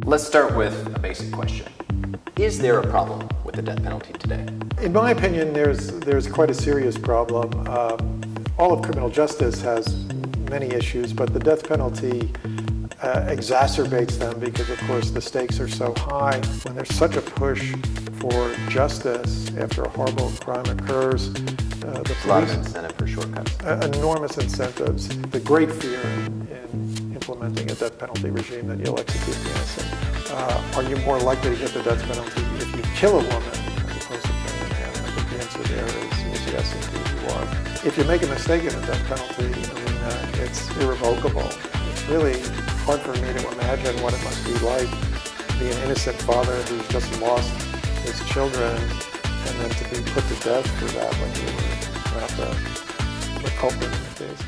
Let's start with a basic question. Is there a problem with the death penalty today? In my opinion, there's quite a serious problem. All of criminal justice has many issues, but the death penalty exacerbates them because, of course, the stakes are so high. When there's such a push for justice after a horrible crime occurs, the police... A lot of incentive for shortcuts. Enormous incentives. The great fear in implementing a death penalty regime that you'll execute the innocent. Are you more likely to get the death penalty if you kill a woman as opposed to killing a man? I think the answer there is yes, indeed you are. If you make a mistake in the death penalty arena, it's irrevocable. It's really hard for me to imagine what it must be like to be an innocent father who's just lost his children and then to be put to death for that when you were not the culprit in the case.